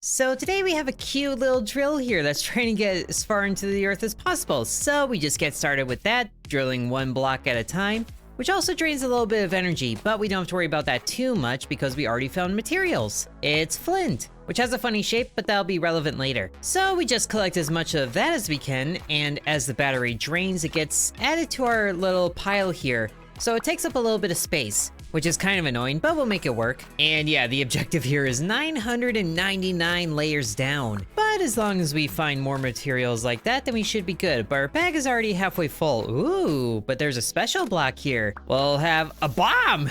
So today we have a cute little drill here that's trying to get as far into the earth as possible. So we just get started with that, drilling one block at a time, which also drains a little bit of energy, but we don't have to worry about that too much because we already found materials. It's flint, which has a funny shape, but that'll be relevant later. So we just collect as much of that as we can, and as the battery drains, it gets added to our little pile here. So it takes up a little bit of space, which is kind of annoying, but we'll make it work. And yeah, the objective here is 999 layers down. But as long as we find more materials like that, then we should be good. But our bag is already halfway full. Ooh, but there's a special block here. We'll have a bomb!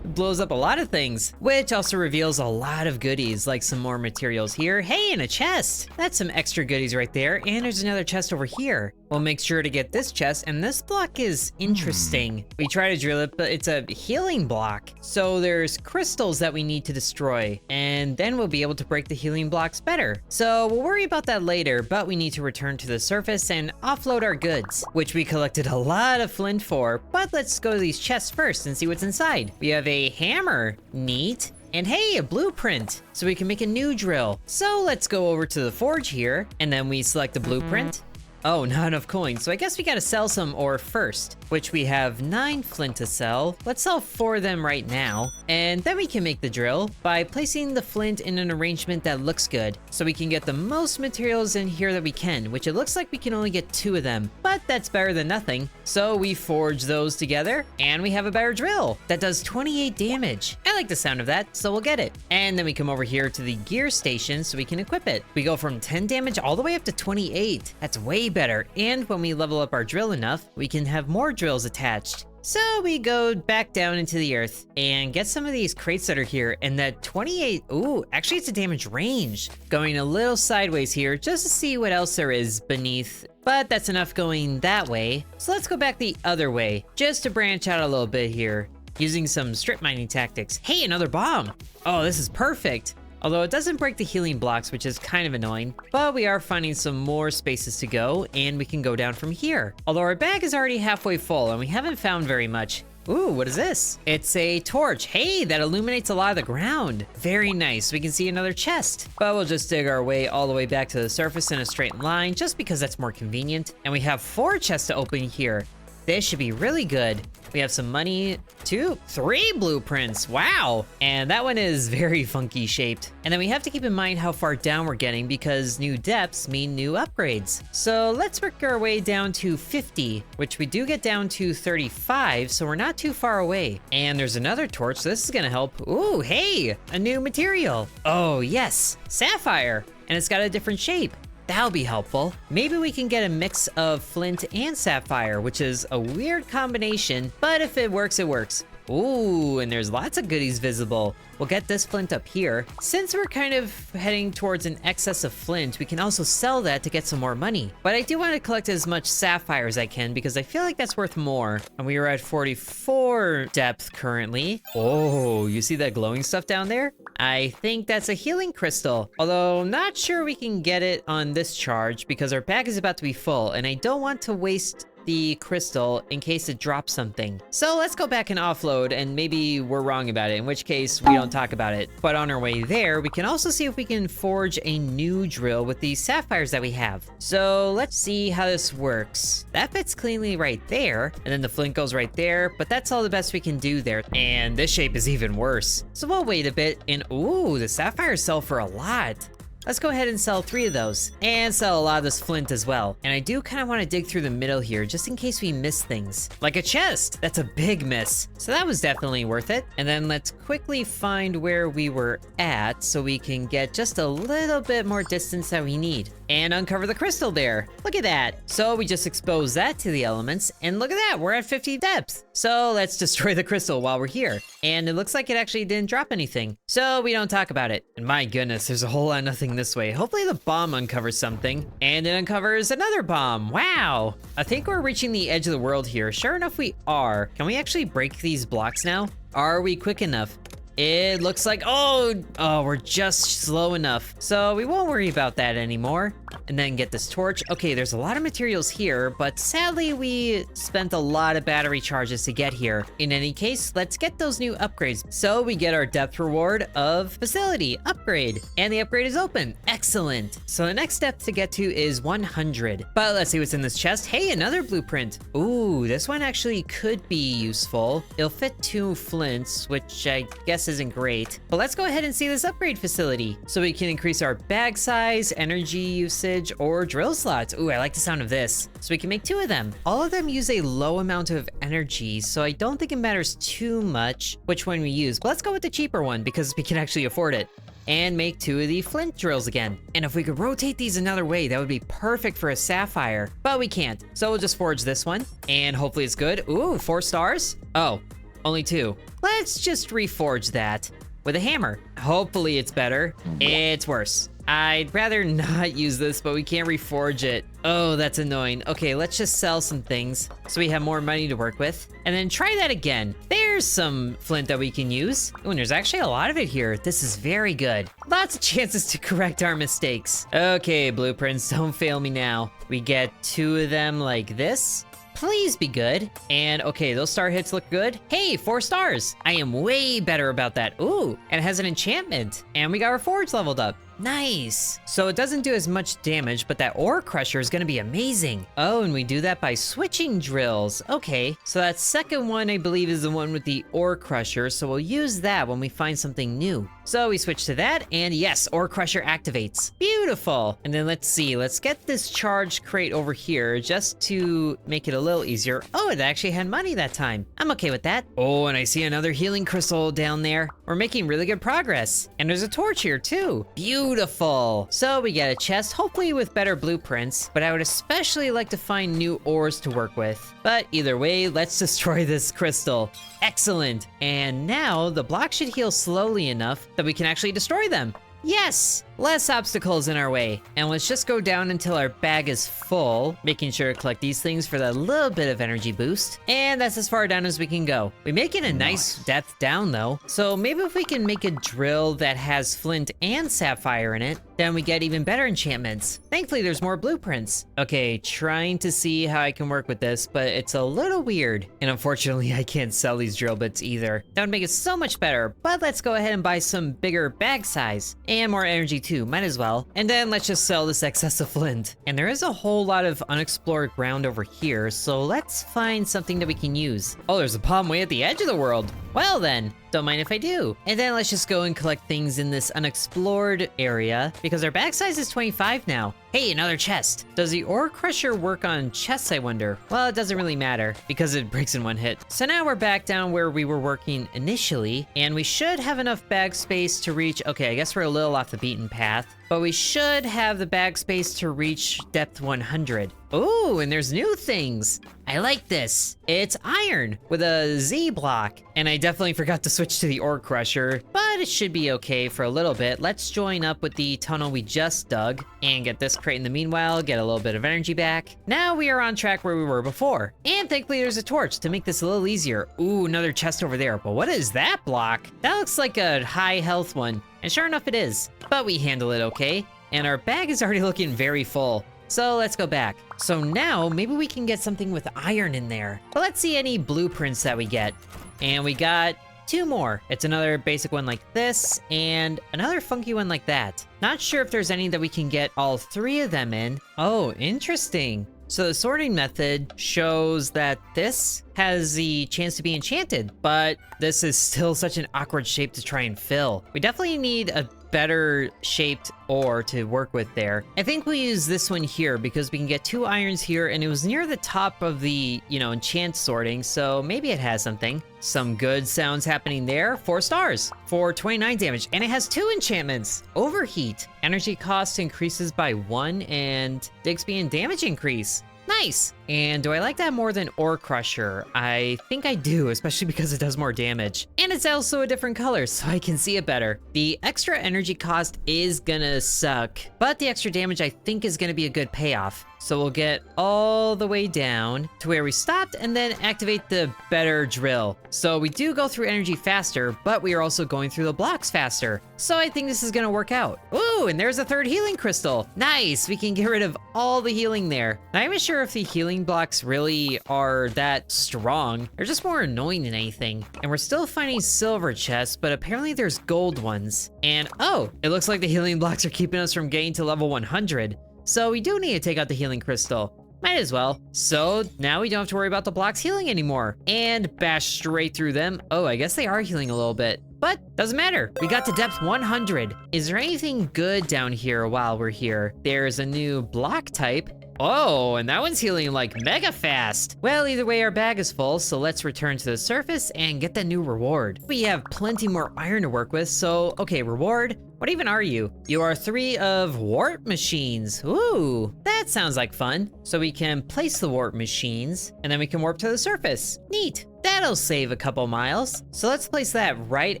Blows up a lot of things, which also reveals a lot of goodies, like some more materials here. Hey, and a chest! That's some extra goodies right there, and there's another chest over here. We'll make sure to get this chest, and this block is interesting. We try to drill it, but it's a healing block. So there's crystals that we need to destroy, and then we'll be able to break the healing blocks better. So we'll worry about that later, but we need to return to the surface and offload our goods, which we collected a lot of flint for. But let's go to these chests first and see what's inside. We have a hammer, neat. And hey, a blueprint, so we can make a new drill. So let's go over to the forge here, and then we select the blueprint. Oh, not enough coins, so I guess we gotta sell some ore first, which we have 9 flint to sell. Let's sell 4 of them right now, and then we can make the drill by placing the flint in an arrangement that looks good, so we can get the most materials in here that we can, which it looks like we can only get 2 of them, but that's better than nothing. So we forge those together, and we have a better drill that does 28 damage. I like the sound of that, so we'll get it. And then we come over here to the gear station so we can equip it. We go from 10 damage all the way up to 28. That's way better, and when we level up our drill enough, we can have more drills attached. So we go back down into the earth and get some of these crates that are here, and that 28, ooh, actually it's a damage range. Going a little sideways here just to see what else there is beneath, but that's enough going that way. So let's go back the other way, just to branch out a little bit here, using some strip mining tactics. Hey, another bomb! Oh, this is perfect. Although it doesn't break the healing blocks, which is kind of annoying, but we are finding some more spaces to go, and we can go down from here. Although our bag is already halfway full, and we haven't found very much. Ooh, what is this? It's a torch. Hey, that illuminates a lot of the ground. Very nice, we can see another chest. But we'll just dig our way all the way back to the surface in a straight line, just because that's more convenient. And we have 4 chests to open here. This should be really good. We have some money, 2, 3 blueprints, wow! And that one is very funky shaped. And then we have to keep in mind how far down we're getting because new depths mean new upgrades. So let's work our way down to 50, which we do get down to 35, so we're not too far away. And there's another torch, so this is gonna help. Ooh, hey, a new material. Oh yes, sapphire, and it's got a different shape. That'll be helpful. Maybe we can get a mix of flint and sapphire, which is a weird combination, but if it works, it works. Ooh, and there's lots of goodies visible. We'll get this flint up here. Since we're kind of heading towards an excess of flint, we can also sell that to get some more money. But I do want to collect as much sapphire as I can because I feel like that's worth more. And we are at 44 depth currently. Oh, you see that glowing stuff down there? I think that's a healing crystal. Although I'm not sure we can get it on this charge because our bag is about to be full and I don't want to waste the crystal in case it drops something. So let's go back and offload, and maybe we're wrong about it, in which case we don't talk about it. But on our way there, we can also see if we can forge a new drill with these sapphires that we have. So let's see how this works. That fits cleanly right there, and then the flint goes right there, but that's all the best we can do there. And this shape is even worse. So we'll wait a bit, and ooh, the sapphires sell for a lot. Let's go ahead and sell 3 of those, and sell a lot of this flint as well. And I do kind of want to dig through the middle here, just in case we miss things. Like a chest! That's a big miss. So that was definitely worth it. And then let's quickly find where we were at, so we can get just a little bit more distance that we need. And uncover the crystal there. Look at that. So we just expose that to the elements, and look at that, we're at 50 depth. So let's destroy the crystal while we're here. And it looks like it actually didn't drop anything, so we don't talk about it. And my goodness, there's a whole lot of nothing this way. Hopefully the bomb uncovers something. And it uncovers another bomb. Wow. I think we're reaching the edge of the world here. Sure enough, we are. Can we actually break these blocks now? Are we quick enough? It looks like, oh, we're just slow enough. So we won't worry about that anymore. and then get this torch. Okay, there's a lot of materials here, but sadly we spent a lot of battery charges to get here. In any case, let's get those new upgrades. So we get our depth reward of facility upgrade, and the upgrade is open. Excellent. So the next step to get to is 100. But let's see what's in this chest. Hey, another blueprint. Ooh, this one actually could be useful. It'll fit 2 flints, which I guess isn't great. But let's go ahead and see this upgrade facility. So we can increase our bag size, energy usage, or drill slots. Ooh, I like the sound of this. So we can make 2 of them. All of them use a low amount of energy, so I don't think it matters too much which one we use. But let's go with the cheaper one because we can actually afford it. And make 2 of the flint drills again. And if we could rotate these another way, that would be perfect for a sapphire, but we can't. So we'll just forge this one, and hopefully it's good. Ooh, 4 stars? Oh, only 2. Let's just reforge that with a hammer. Hopefully it's better. It's worse. I'd rather not use this, but we can't reforge it. Oh, that's annoying. Okay, let's just sell some things so we have more money to work with. And then try that again. There's some flint that we can use. Oh, and there's actually a lot of it here. This is very good. Lots of chances to correct our mistakes. Okay, blueprints, don't fail me now. We get 2 of them like this. Please be good. And okay, those star hits look good. Hey, 4 stars. I am way better about that. Ooh, and it has an enchantment. And we got our forge leveled up. Nice. So it doesn't do as much damage, but that ore crusher is gonna be amazing. Oh, and we do that by switching drills. Okay, so that second one I believe is the one with the ore crusher, so we'll use that when we find something new. So we switch to that, and yes, ore crusher activates. Beautiful. And then let's see, let's get this charged crate over here just to make it a little easier. Oh, it actually had money that time. I'm okay with that. Oh, and I see another healing crystal down there. We're making really good progress. And there's a torch here too. Beautiful. So we get a chest, hopefully with better blueprints, but I would especially like to find new ores to work with. But either way, let's destroy this crystal. Excellent. And now the block should heal slowly enough that we can actually destroy them. Yes! Less obstacles in our way. And let's just go down until our bag is full, making sure to collect these things for that little bit of energy boost. And that's as far down as we can go. We make it a nice depth down though. So maybe if we can make a drill that has flint and sapphire in it, then we get even better enchantments. Thankfully, there's more blueprints. Okay, trying to see how I can work with this, but it's a little weird. And unfortunately, I can't sell these drill bits either. That would make it so much better, but let's go ahead and buy some bigger bag size and more energy too, might as well. And then let's just sell this excess of flint. And there is a whole lot of unexplored ground over here, so let's find something that we can use. Oh, there's a palm way at the edge of the world. Well then, don't mind if I do. And then let's just go and collect things in this unexplored area because our bag size is 25 now. Hey, another chest. Does the ore crusher work on chests, I wonder? Well, it doesn't really matter because it breaks in one hit. So now we're back down where we were working initially, and we should have enough bag space to reach, okay, I guess we're a little off the beaten path, but we should have the bag space to reach depth 100. Ooh, and there's new things. I like this. It's iron with a Z block. And I definitely forgot to switch to the ore crusher, but it should be okay for a little bit. Let's join up with the tunnel we just dug and get this crate in the meanwhile, get a little bit of energy back. Now we are on track where we were before. And thankfully there's a torch to make this a little easier. Ooh, another chest over there. But what is that block? That looks like a high health one. And sure enough it is. But we handle it okay. And our bag is already looking very full. So let's go back. So now maybe we can get something with iron in there. But let's see any blueprints that we get. And we got 2 more. It's another basic one like this and another funky one like that. Not sure if there's any that we can get all 3 of them in. Oh, interesting. So the sorting method shows that this has the chance to be enchanted, but this is still such an awkward shape to try and fill. We definitely need a better shaped ore to work with there. I think we'll use this one here because we can get 2 irons here and it was near the top of the, enchant sorting, so maybe it has something. Some good sounds happening there. 4 stars for 29 damage, and it has 2 enchantments. Overheat. Energy cost increases by 1 and dig speed and damage increase. Nice! And do I like that more than Ore Crusher? I think I do, especially because it does more damage. And it's also a different color, so I can see it better. The extra energy cost is gonna suck, but the extra damage I think is gonna be a good payoff. So we'll get all the way down to where we stopped and then activate the better drill. So we do go through energy faster, but we are also going through the blocks faster. So I think this is gonna work out. Ooh, and there's a third healing crystal. Nice, we can get rid of all the healing there. Not even sure if the healing blocks really are that strong. They're just more annoying than anything. And we're still finding silver chests, but apparently there's gold ones. And oh, it looks like the healing blocks are keeping us from getting to level 100. So we do need to take out the healing crystal. Might as well. So now we don't have to worry about the blocks healing anymore. And bash straight through them. Oh, I guess they are healing a little bit. But doesn't matter. We got to depth 100. Is there anything good down here while we're here? There's a new block type. Oh, and that one's healing like mega fast. Well, either way, our bag is full, so let's return to the surface and get the new reward. We have plenty more iron to work with, so okay, reward. What even are you? You are 3 of warp machines. Ooh, that sounds like fun. So we can place the warp machines, and then we can warp to the surface. Neat. That'll save a couple miles. So let's place that right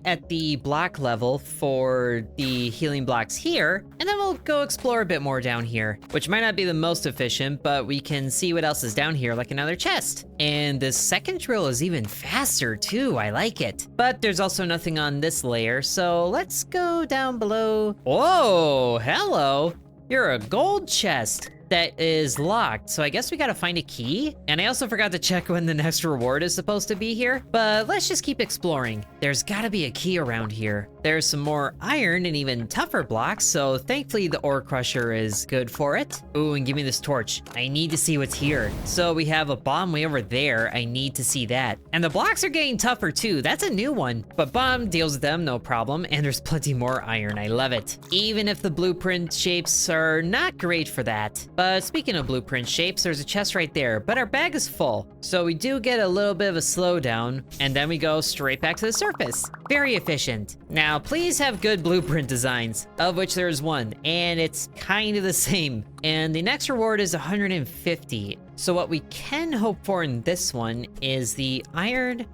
at the block level for the healing blocks here, and then we'll go explore a bit more down here, which might not be the most efficient, but we can see what else is down here, like another chest. And the second drill is even faster too, I like it. But there's also nothing on this layer, so let's go down below. Whoa, hello. You're a gold chest that is locked, so I guess we gotta find a key. And I also forgot to check when the next reward is supposed to be here, but let's just keep exploring. There's gotta be a key around here. There's some more iron and even tougher blocks, so thankfully the ore crusher is good for it. Ooh, and give me this torch. I need to see what's here. So we have a bomb way over there. I need to see that. And the blocks are getting tougher too. That's a new one, but bomb deals with them, no problem. And there's plenty more iron. I love it. Even if the blueprint shapes are not great for that. But speaking of blueprint shapes, there's a chest right there, but our bag is full. So we do get a little bit of a slowdown, and then we go straight back to the surface. Very efficient. Now, please have good blueprint designs, of which there is one, and it's kind of the same. And the next reward is 150. So what we can hope for in this one is the iron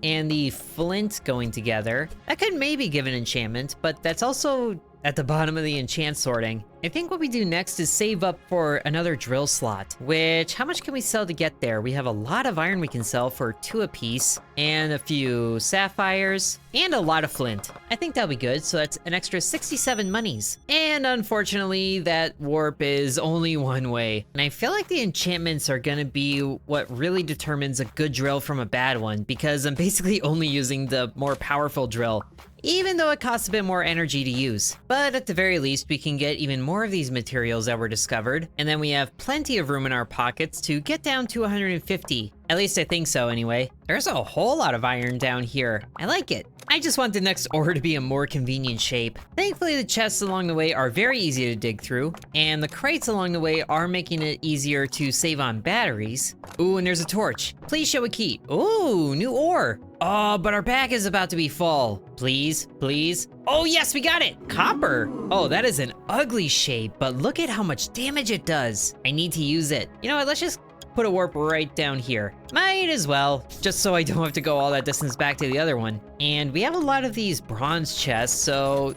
and the flint going together. That could maybe give an enchantment, but that's also at the bottom of the enchant sorting. I think what we do next is save up for another drill slot, which, how much can we sell to get there? We have a lot of iron we can sell for 2 apiece, and a few sapphires, and a lot of flint. I think that'll be good, so that's an extra 67 monies. And unfortunately, that warp is only one way. And I feel like the enchantments are gonna be what really determines a good drill from a bad one, because I'm basically only using the more powerful drill, even though it costs a bit more energy to use. But at the very least, we can get even more of these materials that were discovered, and then we have plenty of room in our pockets to get down to 150. At least I think so anyway. There's a whole lot of iron down here. I like it. I just want the next ore to be a more convenient shape. Thankfully, the chests along the way are very easy to dig through, and the crates along the way are making it easier to save on batteries. Ooh, and there's a torch. Please show a key. Ooh, new ore. Oh, but our bag is about to be full. Please, please. Oh yes, we got it! Copper! Oh, that is an ugly shape, but look at how much damage it does. I need to use it. You know what, let's just put a warp right down here. Might as well, just so I don't have to go all that distance back to the other one. And we have a lot of these bronze chests, so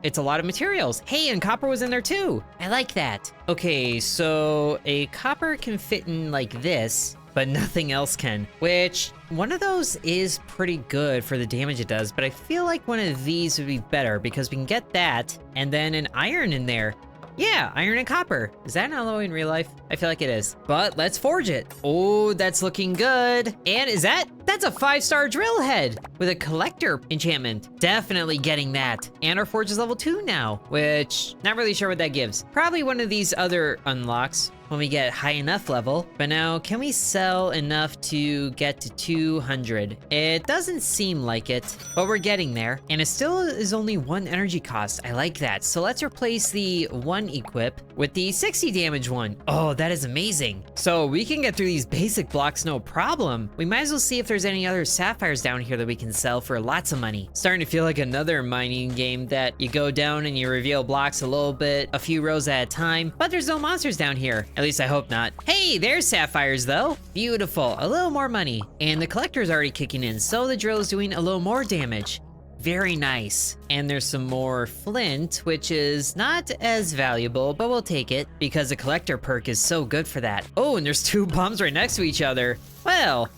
it's a lot of materials. Hey, and copper was in there too. I like that. Okay, so a copper can fit in like this, but nothing else can, which one of those is pretty good for the damage it does, but I feel like one of these would be better because we can get that and then an iron in there. Yeah, iron and copper. Is that an alloy in real life? I feel like it is, but let's forge it. Oh, that's looking good. And that's a 5-star drill head with a collector enchantment. Definitely getting that. And our forge is level 2 now, which not really sure what that gives. Probably one of these other unlocks when we get high enough level. But now, can we sell enough to get to 200? It doesn't seem like it, but we're getting there. And it still is only 1 energy cost. I like that. So let's replace the 1 equip with the 60 damage one. Oh, that is amazing. So we can get through these basic blocks no problem. We might as well see if there's any other sapphires down here that we can sell for lots of money. Starting to feel like another mining game that you go down and you reveal blocks a little bit, a few rows at a time, but there's no monsters down here. At least I hope not. Hey, there's sapphires though. Beautiful, a little more money. And the collector's already kicking in, so the drill is doing a little more damage. Very nice. And there's some more flint, which is not as valuable, but we'll take it because the collector perk is so good for that. Oh, and there's 2 bombs right next to each other. Well,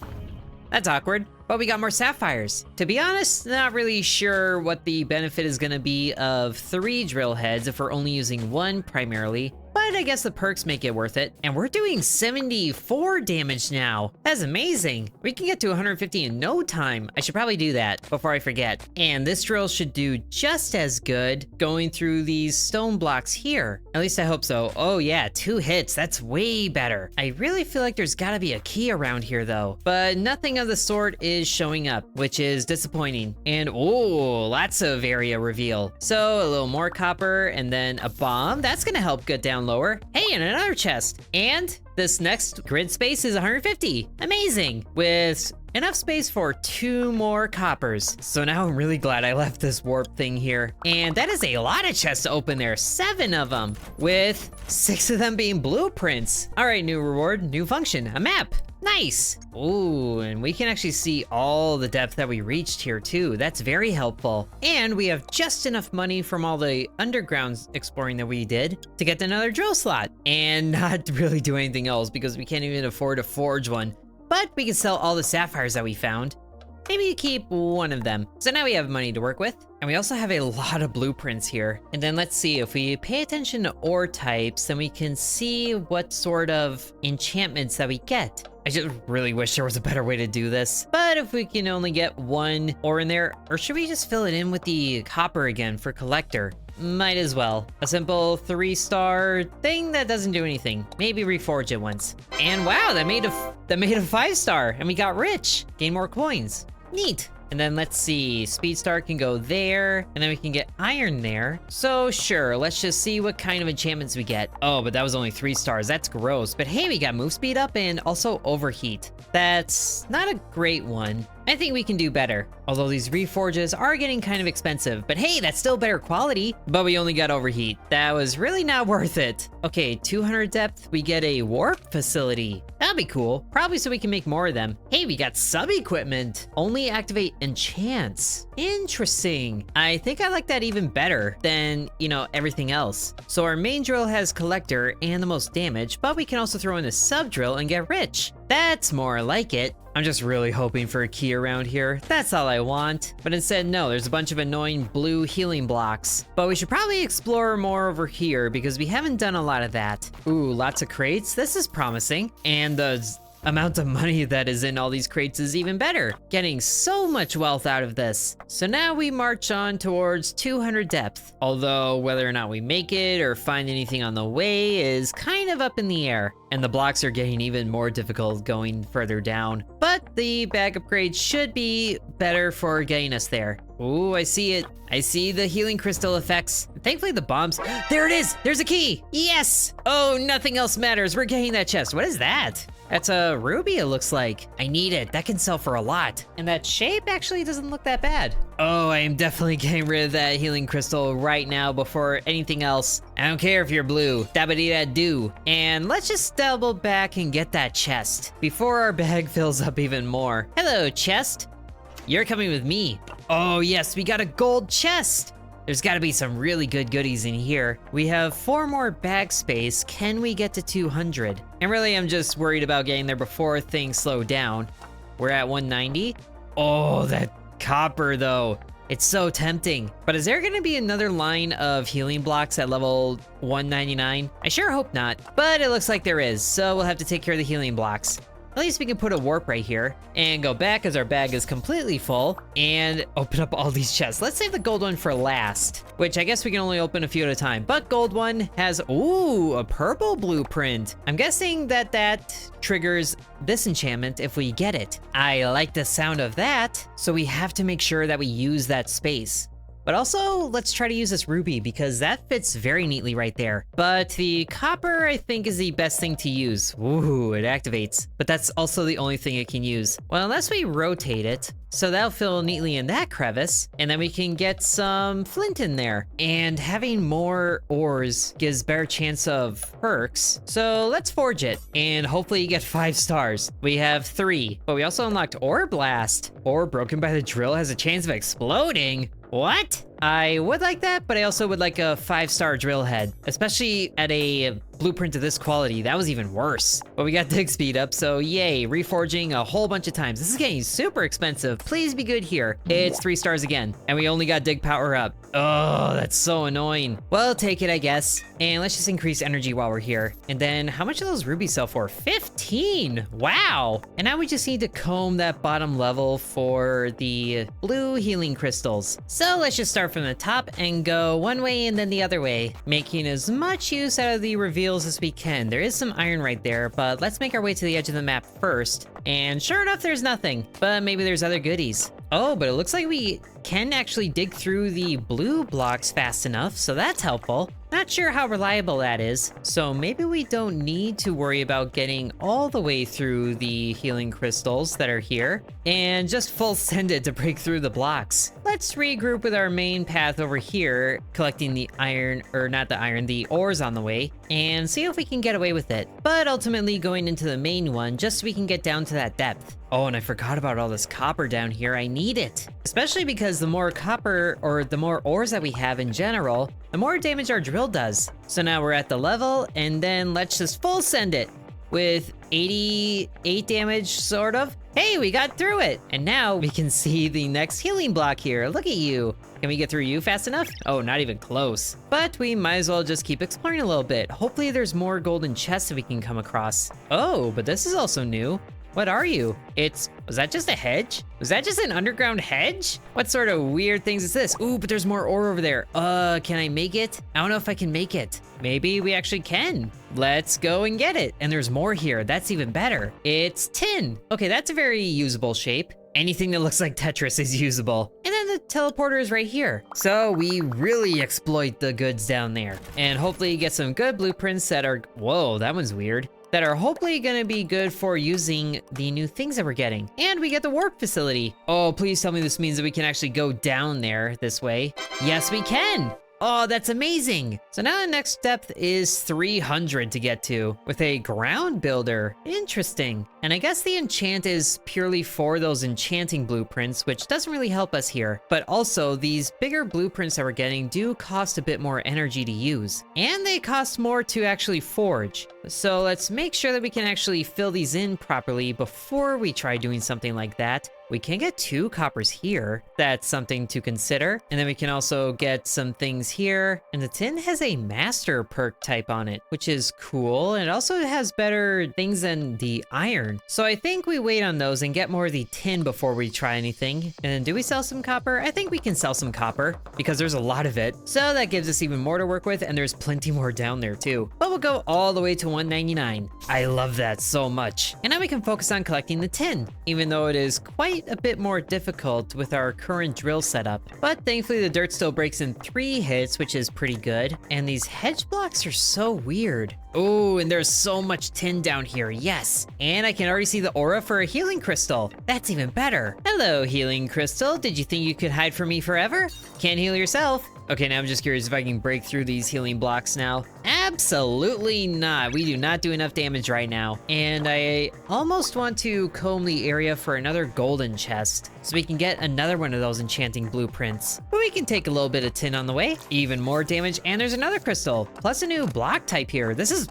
that's awkward. But we got more sapphires. To be honest, not really sure what the benefit is gonna be of 3 drill heads if we're only using 1 primarily. But I guess the perks make it worth it. And we're doing 74 damage now. That's amazing. We can get to 150 in no time. I should probably do that before I forget. And this drill should do just as good going through these stone blocks here. At least I hope so. Oh yeah, 2 hits. That's way better. I really feel like there's gotta be a key around here though. But nothing of the sort is showing up, which is disappointing. And oh, lots of area reveal. So a little more copper and then a bomb. That's gonna help get down lower. Hey, and another chest. And this next grid space is 150. Amazing. With enough space for 2 more coppers. So now I'm really glad I left this warp thing here. And that is a lot of chests to open there. 7 of them, with 6 of them being blueprints. All right, new reward, new function, a map. Nice. Ooh, and we can actually see all the depth that we reached here too. That's very helpful. And we have just enough money from all the underground exploring that we did to get another drill slot and not really do anything else because we can't even afford to forge one. But we can sell all the sapphires that we found. Maybe keep 1 of them. So now we have money to work with. And we also have a lot of blueprints here. And then let's see, if we pay attention to ore types, then we can see what sort of enchantments that we get. I just really wish there was a better way to do this. But if we can only get 1 ore in there, or should we just fill it in with the copper again for collector? Might as well. A simple 3-star thing that doesn't do anything. Maybe reforge it once. And wow, that made a 5-star, and we got rich. Gain more coins. Neat. And then let's see, Speed Star can go there, and then we can get iron there. So sure, let's just see what kind of enchantments we get. Oh, but that was only 3 stars, that's gross. But hey, we got move speed up and also overheat. That's not a great one. I think we can do better. Although these reforges are getting kind of expensive, but hey, that's still better quality. But we only got overheat. That was really not worth it. Okay, 200 depth, we get a warp facility. That'd be cool. Probably so we can make more of them. Hey, we got sub-equipment. Only activate enchants. Interesting. I think I like that even better than, you know, everything else. So our main drill has collector and the most damage, but we can also throw in a sub drill and get rich. That's more like it. I'm just really hoping for a key around here. That's all I want. But instead, no, there's a bunch of annoying blue healing blocks. But we should probably explore more over here because we haven't done a lot of that. Ooh, lots of crates. This is promising. And the amount of money that is in all these crates is even better. Getting so much wealth out of this. So now we march on towards 200 depth. Although whether or not we make it or find anything on the way is kind of up in the air. And the blocks are getting even more difficult going further down. But the bag upgrade should be better for getting us there. Ooh, I see it. I see the healing crystal effects. Thankfully the bombs, there it is, there's a key. Yes. Oh, nothing else matters. We're getting that chest. What is that? That's a ruby, it looks like. I need it, that can sell for a lot. And that shape actually doesn't look that bad. Oh, I am definitely getting rid of that healing crystal right now before anything else. I don't care if you're blue, dabba-dee-da-doo. And let's just double back and get that chest before our bag fills up even more. Hello, chest. You're coming with me. Oh yes, we got a gold chest. There's gotta be some really good goodies in here. We have 4 more bag space. Can we get to 200? And really, I'm just worried about getting there before things slow down. We're at 190. Oh, that copper though. It's so tempting. But is there gonna be another line of healing blocks at level 199? I sure hope not, but it looks like there is, so we'll have to take care of the healing blocks. At least we can put a warp right here and go back as our bag is completely full and open up all these chests. Let's save the gold one for last, which I guess we can only open a few at a time. But gold one has, ooh, a purple blueprint. I'm guessing that triggers this enchantment if we get it. I like the sound of that, so we have to make sure that we use that space. But also, let's try to use this ruby because that fits very neatly right there. But the copper, I think, is the best thing to use. Ooh, it activates. But that's also the only thing it can use. Well, unless we rotate it, so that'll fill neatly in that crevice, and then we can get some flint in there. And having more ores gives better chance of perks. So let's forge it, and hopefully you get 5 stars. We have 3, but we also unlocked Ore Blast. Ore broken by the drill has a chance of exploding. What? I would like that, but I also would like a 5-star drill head, especially at a blueprint of this quality. That was even worse. But we got dig speed up, so yay, reforging a whole bunch of times. This is getting super expensive. Please be good here. It's 3 stars again, and we only got dig power up. Oh, that's so annoying. Well, take it, I guess. And let's just increase energy while we're here. And then how much do those rubies sell for? 15! Wow! And now we just need to comb that bottom level for the blue healing crystals. So let's just start from the top and go one way and then the other way, making as much use out of the reveals as we can. There is some iron right there, but let's make our way to the edge of the map first. And sure enough, there's nothing, but maybe there's other goodies. Oh, but it looks like we can actually dig through the blue blocks fast enough, so that's helpful. Not sure how reliable that is, so maybe we don't need to worry about getting all the way through the healing crystals that are here, and just full send it to break through the blocks. Let's regroup with our main path over here, collecting the iron, or not the iron, the ores on the way, and see if we can get away with it. But ultimately going into the main one, just so we can get down to that depth. Oh, and I forgot about all this copper down here. I need it. Especially because the more copper, or the more ores that we have in general, the more damage our drill does. So now we're at the level, and then let's just full send it with 88 damage, sort of. Hey, we got through it. And now we can see the next healing block here. Look at you. Can we get through you fast enough? Oh, not even close. But we might as well just keep exploring a little bit. Hopefully there's more golden chests that we can come across. Oh, but this is also new. What are you? Was that just a hedge? Was that just an underground hedge? What sort of weird things is this? Ooh, but there's more ore over there. Can I make it? I don't know if I can make it. Maybe we actually can. Let's go and get it. And there's more here. That's even better. It's tin. Okay, that's a very usable shape. Anything that looks like Tetris is usable. And then the teleporter is right here. So we really exploit the goods down there. And hopefully get some good blueprints that are, whoa, that one's weird, that are hopefully gonna be good for using the new things that we're getting. And we get the warp facility. Oh, please tell me this means that we can actually go down there this way. Yes, we can. Oh, that's amazing. So now the next depth is 300 to get to with a ground builder. Interesting. And I guess the enchant is purely for those enchanting blueprints, which doesn't really help us here. But also these bigger blueprints that we're getting do cost a bit more energy to use. And they cost more to actually forge. So let's make sure that we can actually fill these in properly before we try doing something like that. We can get 2 coppers here. That's something to consider. And then we can also get some things here. And the tin has a master perk type on it, which is cool. And it also has better things than the iron. So I think we wait on those and get more of the tin before we try anything. And then do we sell some copper? I think we can sell some copper because there's a lot of it. So that gives us even more to work with, and there's plenty more down there too. But we'll go all the way to 199. I love that so much. And now we can focus on collecting the tin, even though it is quite a bit more difficult with our current drill setup. But thankfully the dirt still breaks in 3 hits, which is pretty good. And these hedge blocks are so weird. Oh, and there's so much tin down here, yes. And I can already see the aura for a healing crystal. That's even better. Hello, healing crystal. Did you think you could hide from me forever? Can't heal yourself. Okay, now I'm just curious if I can break through these healing blocks now. Absolutely not. We do not do enough damage right now. And I almost want to comb the area for another golden chest so we can get another one of those enchanting blueprints. But we can take a little bit of tin on the way. Even more damage, and there's another crystal, plus a new block type here. This is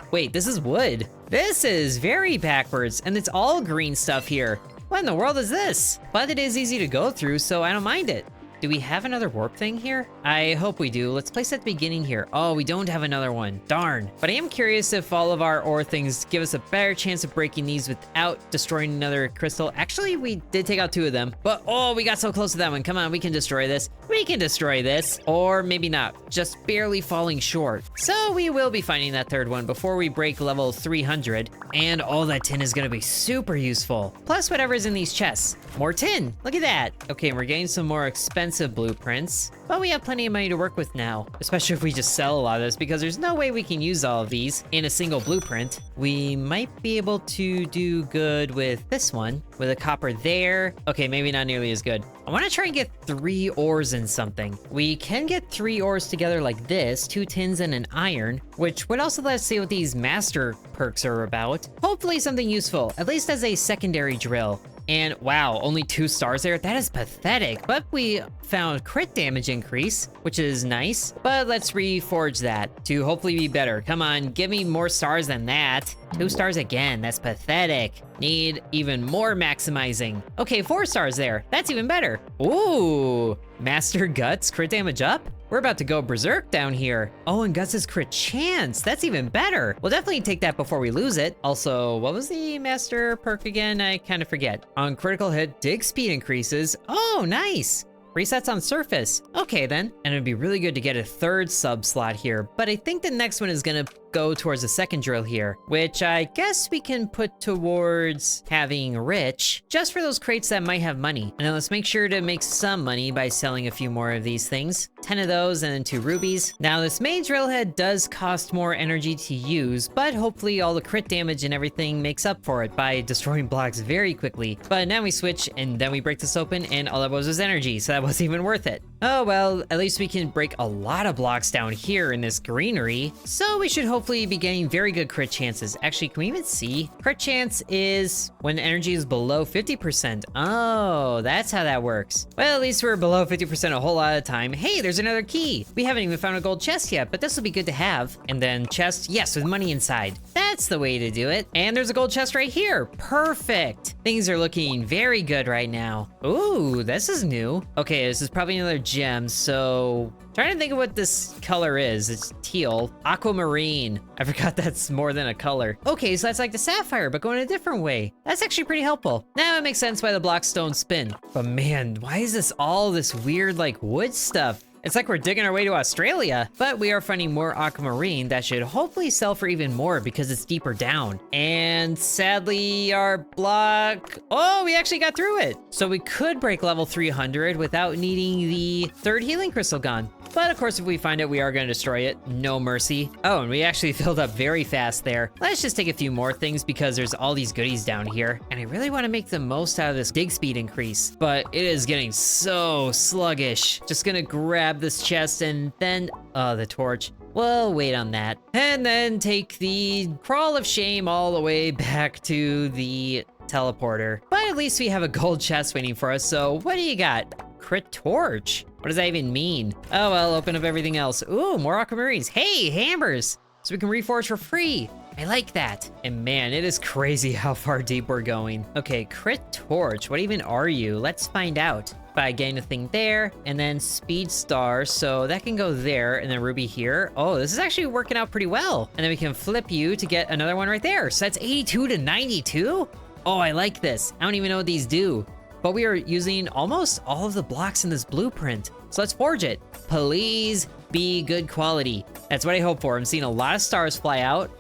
wood. This is very backwards, and it's all green stuff here. What in the world is this? But it is easy to go through, so I don't mind it. Do we have another warp thing here? I hope we do. Let's place at the beginning here. Oh, we don't have another one. Darn. But I am curious if all of our ore things give us a better chance of breaking these without destroying another crystal. Actually, we did take out 2 of them. But, oh, we got so close to that one. Come on, we can destroy this. We can destroy this. Or maybe not. Just barely falling short. So we will be finding that 3rd one before we break level 300. And all that tin is going to be super useful. Plus whatever's in these chests. More tin. Look at that. Okay, we're getting some more expensive expensive blueprints, but we have plenty of money to work with now, especially if we just sell a lot of this, because there's no way we can use all of these in a single blueprint. We might be able to do good with this one, with a copper there. Okay, maybe not nearly as good. I want to try and get 3 ores in something. We can get 3 ores together like this, 2 tins and an iron, which would also let us see what these master perks are about. Hopefully something useful, at least as a secondary drill. And wow, only 2 stars there? That is pathetic, but we found crit damage increase, which is nice. But let's reforge that to hopefully be better. Come on, give me more stars than that. 2 stars again, that's pathetic. Need even more maximizing. Okay, 4 stars there, that's even better. Ooh, Master Guts, crit damage up? We're about to go berserk down here. Oh, and Guts' crit chance. That's even better. We'll definitely take that before we lose it. Also, what was the master perk again? I kind of forget. On critical hit, dig speed increases. Oh, nice. Resets on surface. Okay then. And it'd be really good to get a 3rd sub slot here, but I think the next one is gonna go towards the 2nd drill here, which I guess we can put towards having rich, just for those crates that might have money. And then let's make sure to make some money by selling a few more of these things. 10 of those and then 2 rubies. Now this main drill head does cost more energy to use, but hopefully all the crit damage and everything makes up for it by destroying blocks very quickly. But now we switch and then we break this open and all that was energy, so that wasn't even worth it. Oh well, at least we can break a lot of blocks down here in this greenery, so we should hopefully be getting very good crit chances. Actually, can we even see? Crit chance is when energy is below 50%. Oh, that's how that works. Well, at least we're below 50% a whole lot of the time. Hey, there's another key. We haven't even found a gold chest yet, but this will be good to have. And then chest, yes, with money inside. That's the way to do it. And there's a gold chest right here. Perfect. Things are looking very good right now. Ooh, this is new. Okay, this is probably another gem, so trying to think of what this color is. It's teal. Aquamarine. I forgot that's more than a color. Okay, so that's like the sapphire, but going a different way. That's actually pretty helpful. Now it makes sense why the blocks don't spin. But man, why is this all this weird like wood stuff? It's like we're digging our way to Australia, but we are finding more aquamarine that should hopefully sell for even more because it's deeper down. And sadly, our block, oh, we actually got through it. So we could break level 300 without needing the 3rd healing crystal gun. But of course, if we find it, we are gonna destroy it. No mercy. Oh, and we actually filled up very fast there. Let's just take a few more things because there's all these goodies down here. And I really wanna make the most out of this dig speed increase, but it is getting so sluggish. Just gonna grab this chest and then, oh, the torch. We'll wait on that. And then take the crawl of shame all the way back to the teleporter. But at least we have a gold chest waiting for us, so what do you got? Crit torch? What does that even mean? Oh, well, open up everything else. Ooh, more aquamarines. Hey, hammers! So we can reforge for free. I like that. And man, it is crazy how far deep we're going. Okay, crit torch, what even are you? Let's find out. By getting a thing there, and then speed star, so that can go there, and then ruby here. Oh, this is actually working out pretty well. And then we can flip you to get another one right there. So that's 82 to 92? Oh, I like this. I don't even know what these do. But we are using almost all of the blocks in this blueprint. So let's forge it. Please be good quality. That's what I hope for. I'm seeing a lot of stars fly out.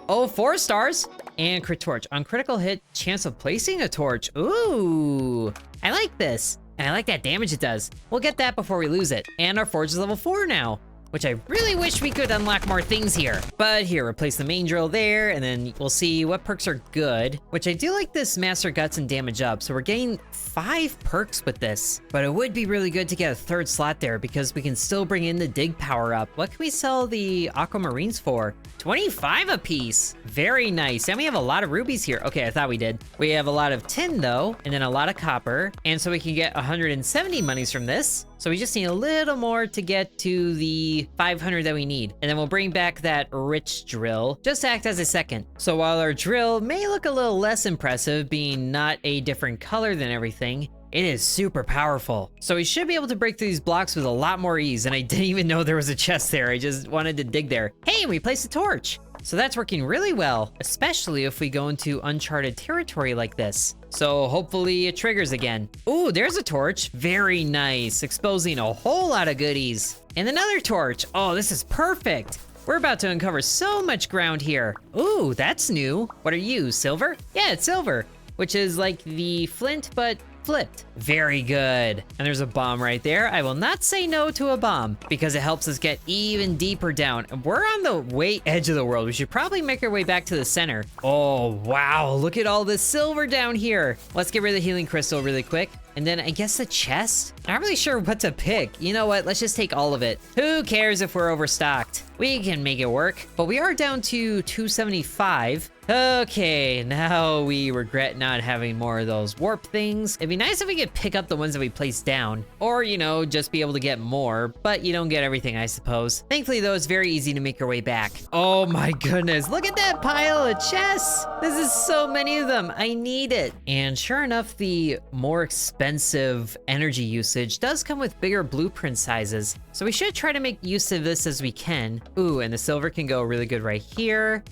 Oh, 4 stars. And crit torch. On critical hit, chance of placing a torch. Ooh, I like this. And I like that damage it does. We'll get that before we lose it. And our forge is level 4 now, which I really wish we could unlock more things here. But here, replace the main drill there, and then we'll see what perks are good, which I do like this Master Guts and damage up. So we're getting 5 perks with this, but it would be really good to get a 3rd slot there because we can still bring in the dig power up. What can we sell the aquamarines for? 25 a piece. Very nice. And we have a lot of rubies here. Okay, I thought we did. We have a lot of tin though, and then a lot of copper. And so we can get 170 monies from this. So we just need a little more to get to the 500 that we need. And then we'll bring back that rich drill, just to act as a second. So while our drill may look a little less impressive, being not a different color than everything, it is super powerful. So we should be able to break through these blocks with a lot more ease, and I didn't even know there was a chest there. I just wanted to dig there. Hey, we placed a torch. So that's working really well, especially if we go into uncharted territory like this. So hopefully it triggers again. Ooh, there's a torch. Very nice, exposing a whole lot of goodies. And another torch. Oh, this is perfect. We're about to uncover so much ground here. Ooh, that's new. What are you, silver? Yeah, it's silver, which is like the flint, but flipped. Very good. And there's a bomb right there. I will not say no to a bomb because it helps us get even deeper down. We're on the way edge of the world. We should probably make our way back to the center. Oh, wow. Look at all this silver down here. Let's get rid of the healing crystal really quick. And then I guess the chest? Not really sure what to pick. You know what? Let's just take all of it. Who cares if we're overstocked? We can make it work. But we are down to 275. Okay, now we regret not having more of those warp things. It'd be nice if we could pick up the ones that we placed down. Or, you know, just be able to get more. But you don't get everything, I suppose. Thankfully, though, it's very easy to make our way back. Oh my goodness, look at that pile of chests. This is so many of them. I need it. And sure enough, the more expensive energy usage does come with bigger blueprint sizes. So we should try to make use of this as we can. Ooh, and the silver can go really good right here.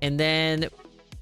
And then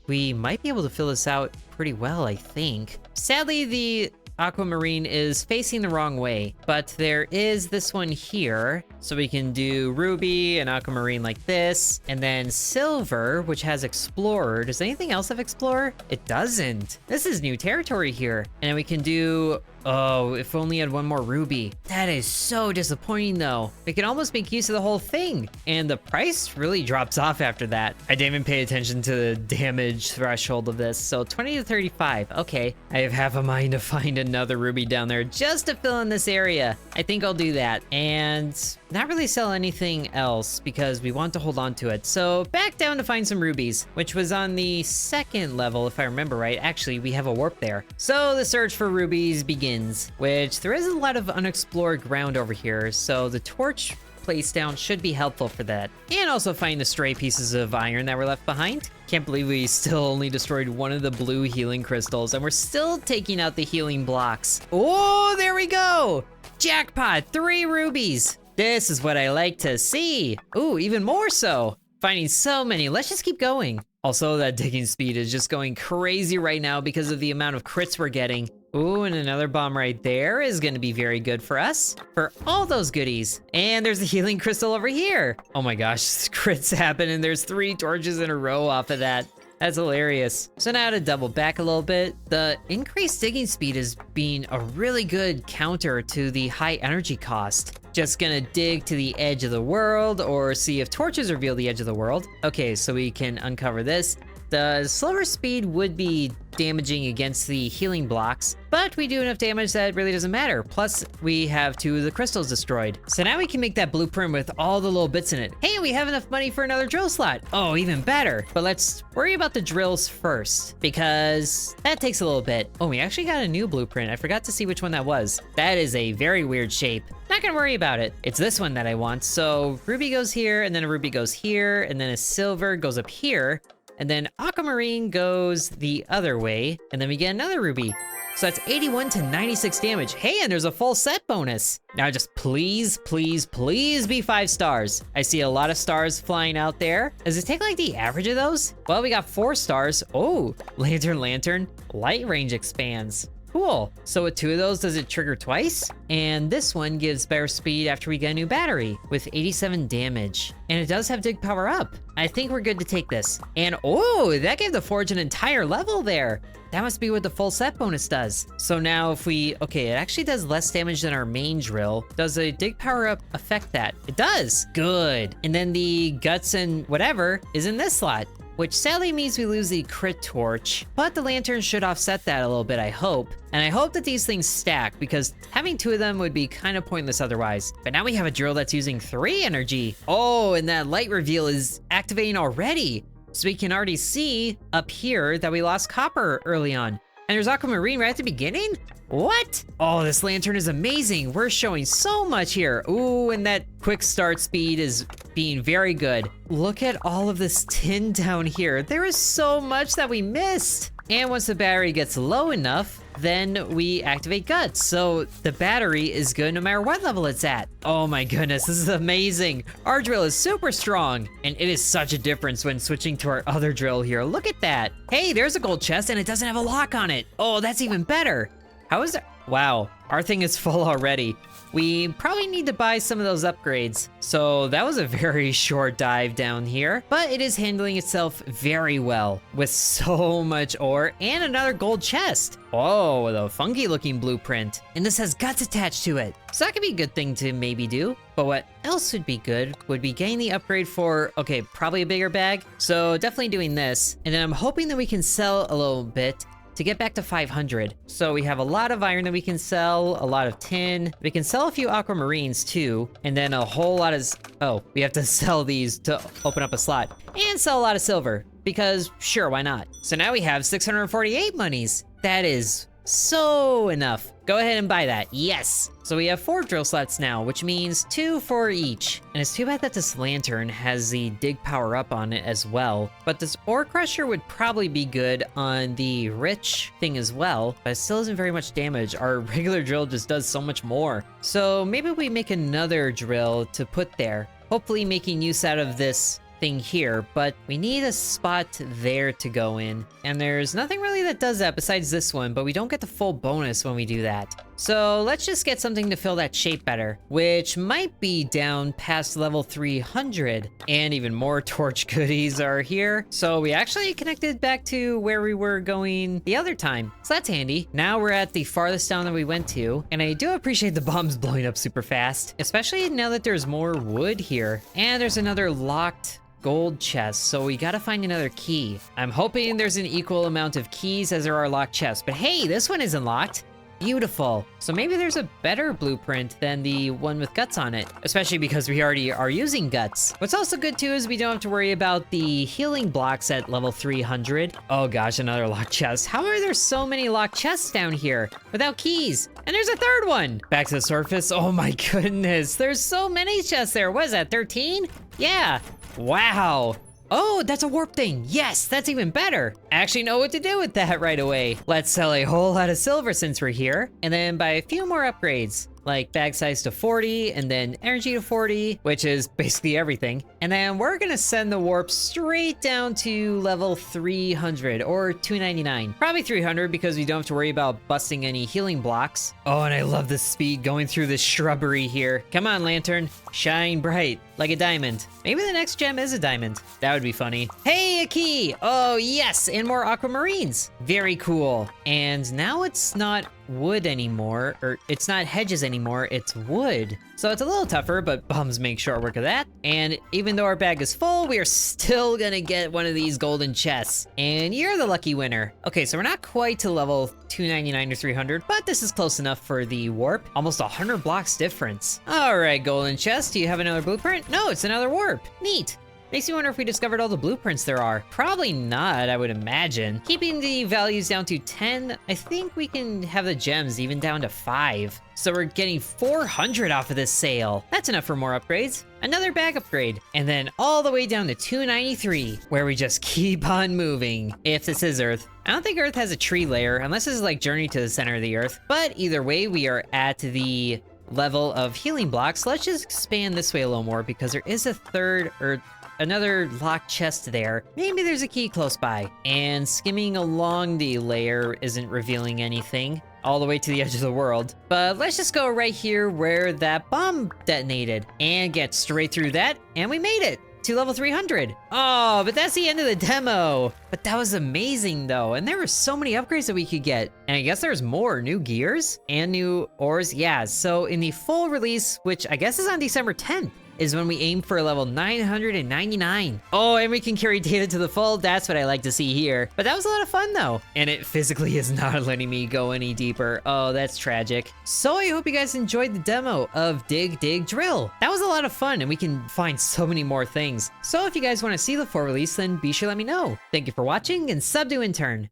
we might be able to fill this out pretty well, I think. Sadly, the aquamarine is facing the wrong way, but there is this one here. So we can do ruby and aquamarine like this, and then silver, which has explorer. Does anything else have explorer? It doesn't. This is new territory here. And then we can do, oh, if only had one more ruby. That is so disappointing though. We can almost make use of the whole thing. And the price really drops off after that. I didn't even pay attention to the damage threshold of this. So 20 to 35, okay. I have half a mind to find another ruby down there just to fill in this area. I think I'll do that. And not really sell anything else because we want to hold on to it. So back down to find some rubies, which was on the second level, if I remember right. Actually, we have a warp there. So the search for rubies begins, which there is a lot of unexplored ground over here. So the torch placed down should be helpful for that. And also find the stray pieces of iron that were left behind. Can't believe we still only destroyed one of the blue healing crystals and we're still taking out the healing blocks. Oh, there we go. Jackpot, 3 rubies. This is what I like to see. Ooh, even more so. Finding so many. Let's just keep going. Also, that digging speed is just going crazy right now because of the amount of crits we're getting. Ooh, and another bomb right there is gonna be very good for us, for all those goodies. And there's a healing crystal over here. Oh my gosh, crits happen and there's 3 torches in a row off of that. That's hilarious. So now to double back a little bit, the increased digging speed is being a really good counter to the high energy cost. Just gonna dig to the edge of the world or see if torches reveal the edge of the world. Okay, so we can uncover this. The slower speed would be damaging against the healing blocks, but we do enough damage that it really doesn't matter. Plus, we have 2 of the crystals destroyed. So now we can make that blueprint with all the little bits in it. Hey, we have enough money for another drill slot. Oh, even better. But let's worry about the drills first, because that takes a little bit. Oh, we actually got a new blueprint. I forgot to see which one that was. That is a very weird shape. Not gonna worry about it. It's this one that I want. So ruby goes here, and then a ruby goes here, and then a silver goes up here. And then aquamarine goes the other way, and then we get another ruby. So that's 81 to 96 damage. Hey, and there's a full set bonus. Now just please, please, please be 5 stars. I see a lot of stars flying out there. Does it take like the average of those? Well, we got 4 stars. Oh, lantern, light range expands. Cool. So with 2 of those, does it trigger twice? And this one gives better speed after we get a new battery with 87 damage. And it does have dig power up. I think we're good to take this. And oh, that gave the forge an entire level there. That must be what the full set bonus does. So now if we, okay, it actually does less damage than our main drill. Does a dig power up affect that? It does. Good. And then the guts and whatever is in this slot, which sadly means we lose the crit torch, but the lantern should offset that a little bit, I hope. And I hope that these things stack, because having 2 of them would be kind of pointless otherwise. But now we have a drill that's using 3 energy. Oh, and that light reveal is activating already. So we can already see up here that we lost copper early on. And there's aquamarine right at the beginning? What? Oh, this lantern is amazing. We're showing so much here. Ooh, and that quick start speed is being very good. Look at all of this tin down here. There is so much that we missed. And once the battery gets low enough, then we activate guts. So the battery is good no matter what level it's at. Oh my goodness, this is amazing. Our drill is super strong. And it is such a difference when switching to our other drill here. Look at that. Hey, there's a gold chest and it doesn't have a lock on it. Oh, that's even better. How is that? Wow. our thing is full already. We probably need to buy some of those upgrades. So that was a very short dive down here, but it is handling itself very well with so much ore and another gold chest. Oh, the funky looking blueprint. And this has guts attached to it. So that could be a good thing to maybe do. But what else would be good would be getting the upgrade for, okay, probably a bigger bag. So definitely doing this. And then I'm hoping that we can sell a little bit to get back to 500. So we have a lot of iron that we can sell, a lot of tin. We can sell a few aquamarines too, and then a whole lot of, oh, we have to sell these to open up a slot, and sell a lot of silver, because sure, why not? So now we have 648 monies. That is so enough. Go ahead and buy that, yes. So we have 4 drill slots now, which means 2 for each. And it's too bad that this lantern has the dig power up on it as well. But this ore crusher would probably be good on the rich thing as well, but it still isn't very much damage. Our regular drill just does so much more. So maybe we make another drill to put there, hopefully making use out of this thing here, but we need a spot there to go in. And there's nothing really that does that besides this one, but we don't get the full bonus when we do that. So let's just get something to fill that shape better, which might be down past level 300. And even more torch goodies are here. So we actually connected back to where we were going the other time. So that's handy. Now we're at the farthest down that we went to. And I do appreciate the bombs blowing up super fast, especially now that there's more wood here. And there's another locked gold chest, so we gotta find another key. I'm hoping there's an equal amount of keys as there are locked chests, but hey, this one isn't locked. Beautiful. So maybe there's a better blueprint than the one with guts on it, especially because we already are using guts. What's also good too is we don't have to worry about the healing blocks at level 300. Oh gosh, another locked chest. How are there so many locked chests down here without keys? And there's a third one. Back to the surface. Oh my goodness, there's so many chests there. What is that, 13? Yeah, wow. Oh, that's a warp thing. Yes, that's even better. I actually know what to do with that right away. Let's sell a whole lot of silver since we're here, and then buy a few more upgrades, like bag size to 40, and then energy to 40, which is basically everything. And then we're gonna send the warp straight down to level 300 or 299. Probably 300 because we don't have to worry about busting any healing blocks. Oh, and I love the speed going through this shrubbery here. Come on, lantern, shine bright like a diamond. Maybe the next gem is a diamond. That would be funny. Hey, a key. Oh yes, and more aquamarines. Very cool. And now it's not wood anymore, or it's not hedges anymore, it's wood. So it's a little tougher, but bums make short work of that. And even though our bag is full, we are still gonna get one of these golden chests. And you're the lucky winner. Okay, so we're not quite to level 299 or 300, but this is close enough for the warp. Almost 100 blocks difference. All right, golden chest, do you have another blueprint? No, it's another warp. Neat. Makes me wonder if we discovered all the blueprints there are. Probably not, I would imagine. Keeping the values down to 10, I think we can have the gems even down to 5. So we're getting 400 off of this sale. That's enough for more upgrades. Another bag upgrade. And then all the way down to 293, where we just keep on moving. If this is Earth. I don't think Earth has a tree layer, unless this is like Journey to the Center of the Earth. But either way, we are at the level of healing blocks. Let's just expand this way a little more because there is a third, or another locked chest there. Maybe there's a key close by. And skimming along the layer isn't revealing anything all the way to the edge of the world. But let's just go right here where that bomb detonated and get straight through that. And we made it to level 300. Oh, but that's the end of the demo. But that was amazing though. And there were so many upgrades that we could get. And I guess there's more new gears and new ores. Yeah, so in the full release, which I guess is on December 10th, is when we aim for level 999. Oh, and we can carry data to the full. That's what I like to see here. But that was a lot of fun though. And it physically is not letting me go any deeper. Oh, that's tragic. So I hope you guys enjoyed the demo of DigDigDrill. That was a lot of fun and we can find so many more things. So if you guys want to see the full release, then be sure to let me know. Thank you for watching and sub to Intern.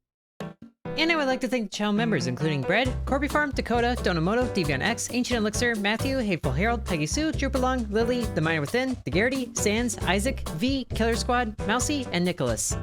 And I would like to thank the channel members, including Bread, Corby Farm, Dakota, Donamoto, DeviantX, Ancient Elixir, Matthew, Hateful Herald, Peggy Sue, Drupal Long, Lily, The Miner Within, The Garrity, Sans, Isaac, V, Killer Squad, Mousy, and Nicholas.